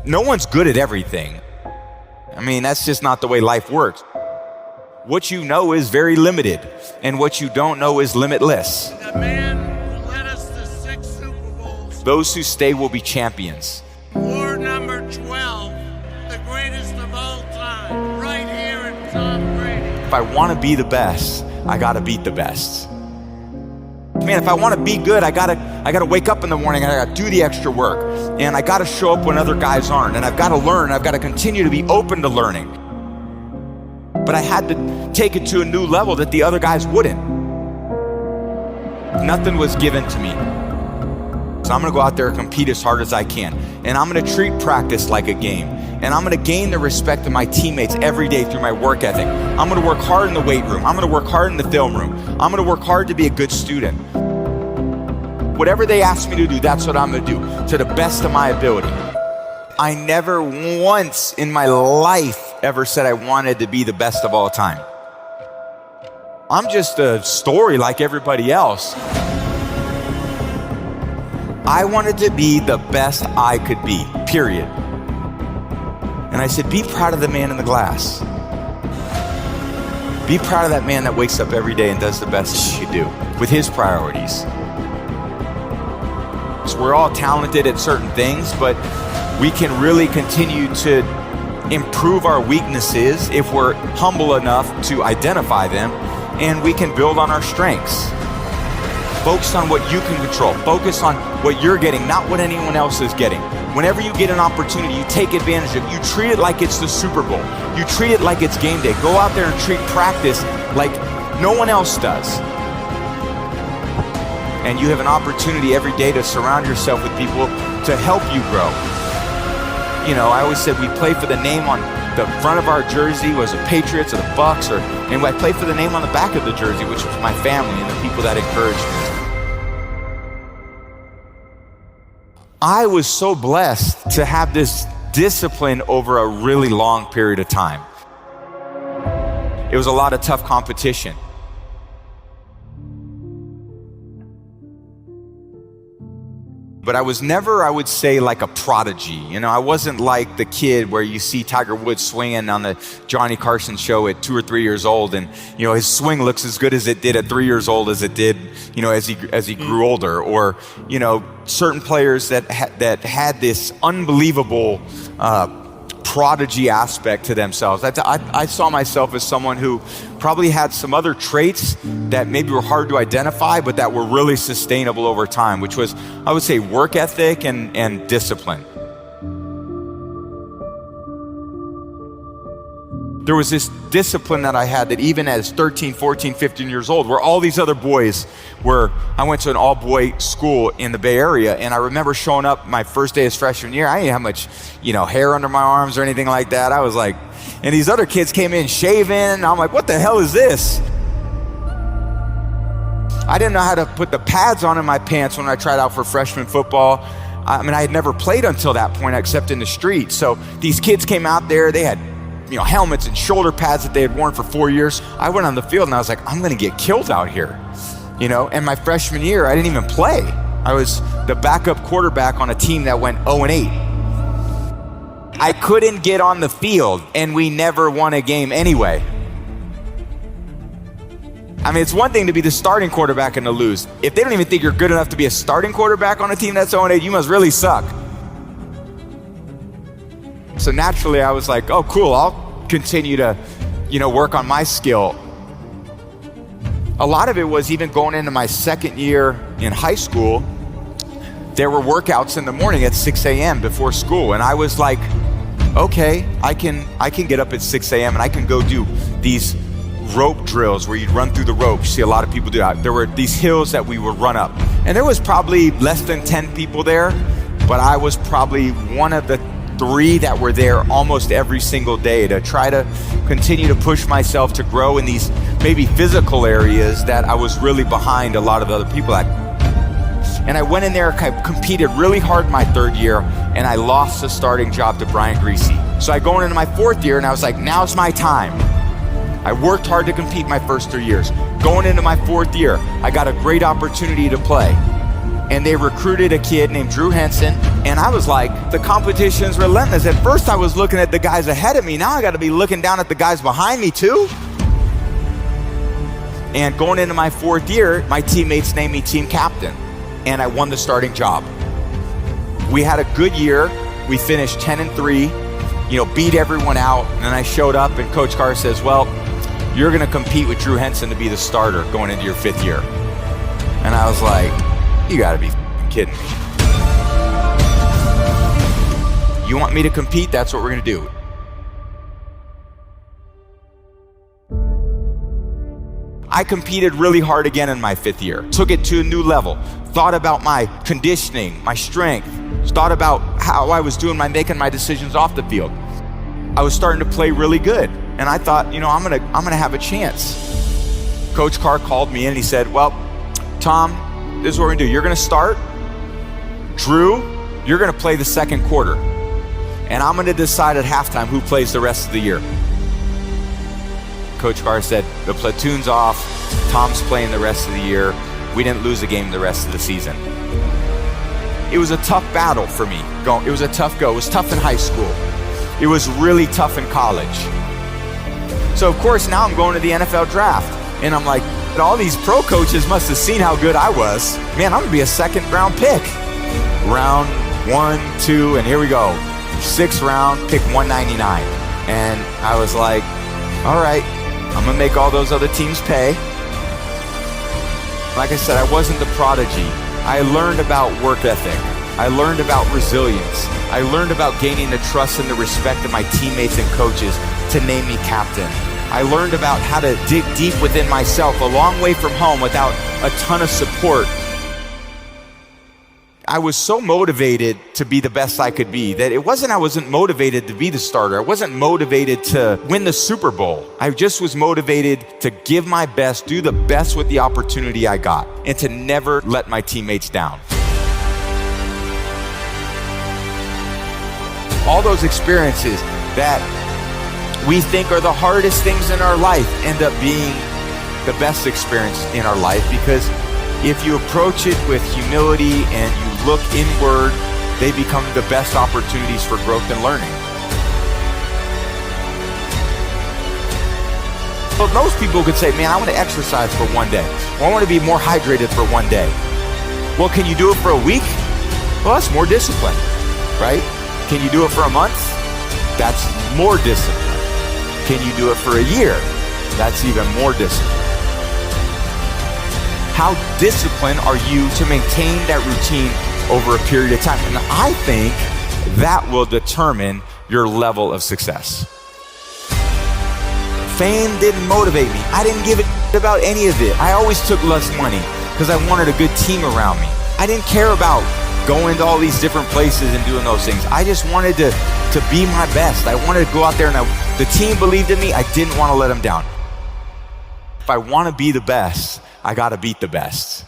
no one's good at everything. I mean, that's just not the way life works. What you know is very limited, and what you don't know is limitless. The man who led us to 6 Super Bowls. Those who stay will be champions. War number 12, the greatest of all time, right here in Tom Brady. If I want to be the best, I got to beat the best. Man, if I want to be good, I gotta wake up in the morning and I gotta do the extra work. And I gotta show up when other guys aren't. And I've got to learn. I've got to continue to be open to learning. But I had to take it to a new level that the other guys wouldn't. Nothing was given to me. So I'm gonna go out there and compete as hard as I can. And I'm gonna treat practice like a game. And I'm gonna gain the respect of my teammates every day through my work ethic. I'm gonna work hard in the weight room. I'm gonna work hard in the film room. I'm gonna work hard to be a good student. Whatever they ask me to do, that's what I'm gonna do, to the best of my ability. I never once in my life ever said I wanted to be the best of all time. I'm just a story like everybody else. I wanted to be the best I could be, period. And I said, be proud of the man in the glass. Be proud of that man that wakes up every day and does the best he could do with his priorities. So we're all talented at certain things, but we can really continue to improve our weaknesses if we're humble enough to identify them, and we can build on our strengths. Focus on what you can control. Focus on what you're getting, not what anyone else is getting. Whenever you get an opportunity, you take advantage of it. You treat it like it's the Super Bowl. You treat it like it's game day. Go out there and treat practice like no one else does. And you have an opportunity every day to surround yourself with people to help you grow. You know, I always said we play for the name on the front of our jersey was the Patriots or the Bucks, and I played for the name on the back of the jersey, which was my family and the people that encouraged me. I was so blessed to have this discipline over a really long period of time. It was a lot of tough competition. But I was never, I would say, like a prodigy. You know, I wasn't like the kid where you see Tiger Woods swinging on the Johnny Carson show at 2 or 3 years old, and you know his swing looks as good as it did at 3 years old as it did, you know, as he grew older. Or you know, certain players that had this unbelievable prodigy aspect to themselves. I saw myself as someone who probably had some other traits that maybe were hard to identify, but that were really sustainable over time, which was, I would say, work ethic and discipline. There was this discipline that I had that even as 13, 14, 15 years old, where all these other boys were, I went to an all-boy school in the Bay Area, and I remember showing up my first day as freshman year. I didn't have much, you know, hair under my arms or anything like that. I was like, and these other kids came in shaving, and I'm like, what the hell is this? I didn't know how to put the pads on in my pants when I tried out for freshman football. I mean, I had never played until that point except in the street. So these kids came out there, they had, you know, helmets and shoulder pads that they had worn for 4 years. I went on the field and I was like, I'm gonna get killed out here, you know? And my freshman year, I didn't even play. I was the backup quarterback on a team that went 0-8. I couldn't get on the field, and we never won a game anyway. I mean, it's one thing to be the starting quarterback and to lose. If they don't even think you're good enough to be a starting quarterback on a team that's 0-8, you must really suck. So naturally, I was like, oh, cool, I'll continue to, you know, work on my skill. A lot of it was even going into my second year in high school, there were workouts in the morning at 6 a.m. before school. And I was like, okay, I can get up at 6 a.m. and I can go do these rope drills where you'd run through the ropes. You see a lot of people do that. There were these hills that we would run up. And there was probably less than 10 people there, but I was probably one of the 3 that were there almost every single day to try to continue to push myself to grow in these maybe physical areas that I was really behind a lot of the other people at. And I went in there, competed really hard my 3rd year, and I lost the starting job to Brian Greasy. So I go into my 4th year and I was like, now's my time. I worked hard to compete my first 3 years. Going into my 4th year, I got a great opportunity to play. And they recruited a kid named Drew Henson, And I was like, the competition's relentless. At first I was looking at the guys ahead of me. Now I got to be looking down at the guys behind me too. And going into my 4th year, my teammates named me team captain, and I won the starting job. We had a good year. We finished 10-3, beat everyone out. And then I showed up and Coach Carr says, well, you're going to compete with Drew Henson to be the starter going into your 5th year. And I was like, you got to be kidding me. You want me to compete? That's what we're going to do. I competed really hard again in my 5th year. Took it to a new level. Thought about my conditioning, my strength. Thought about how I was doing making my decisions off the field. I was starting to play really good. And I thought, I'm gonna have a chance. Coach Carr called me in and he said, well, Tom, this is what we're gonna do. You're gonna start. Drew, you're gonna play the 2nd quarter. And I'm gonna decide at halftime who plays the rest of the year. Coach Carr said, the platoon's off. Tom's playing the rest of the year. We didn't lose a game the rest of the season. It was a tough battle for me. It was a tough go. It was tough in high school. It was really tough in college. So of course now I'm going to the NFL draft. And I'm like, all these pro coaches must have seen how good I was. Man, I'm gonna be a 2nd round pick. Round 1, 2, and here we go. 6th round, pick 199. And I was like, all right, I'm gonna make all those other teams pay. Like I said, I wasn't the prodigy. I learned about work ethic. I learned about resilience. I learned about gaining the trust and the respect of my teammates and coaches to name me captain. I learned about how to dig deep within myself, a long way from home without a ton of support. I was so motivated to be the best I could be that I wasn't motivated to be the starter. I wasn't motivated to win the Super Bowl. I just was motivated to give my best, do the best with the opportunity I got, and to never let my teammates down. All those experiences that we think are the hardest things in our life end up being the best experience in our life, because if you approach it with humility and you look inward, they become the best opportunities for growth and learning. But most people could say, man, I want to exercise for one day. Or I want to be more hydrated for one day. Well, can you do it for a week? Well, that's more discipline, right? Can you do it for a month? That's more discipline. Can you do it for a year? That's even more discipline. How disciplined are you to maintain that routine over a period of time? And I think that will determine your level of success. Fame didn't motivate me. I didn't give a about any of it. I always took less money because I wanted a good team around me. I didn't care about going to all these different places and doing those things. I just wanted to be my best. I wanted to go out there, and the team believed in me. I didn't want to let them down. If I want to be the best, I got to beat the best.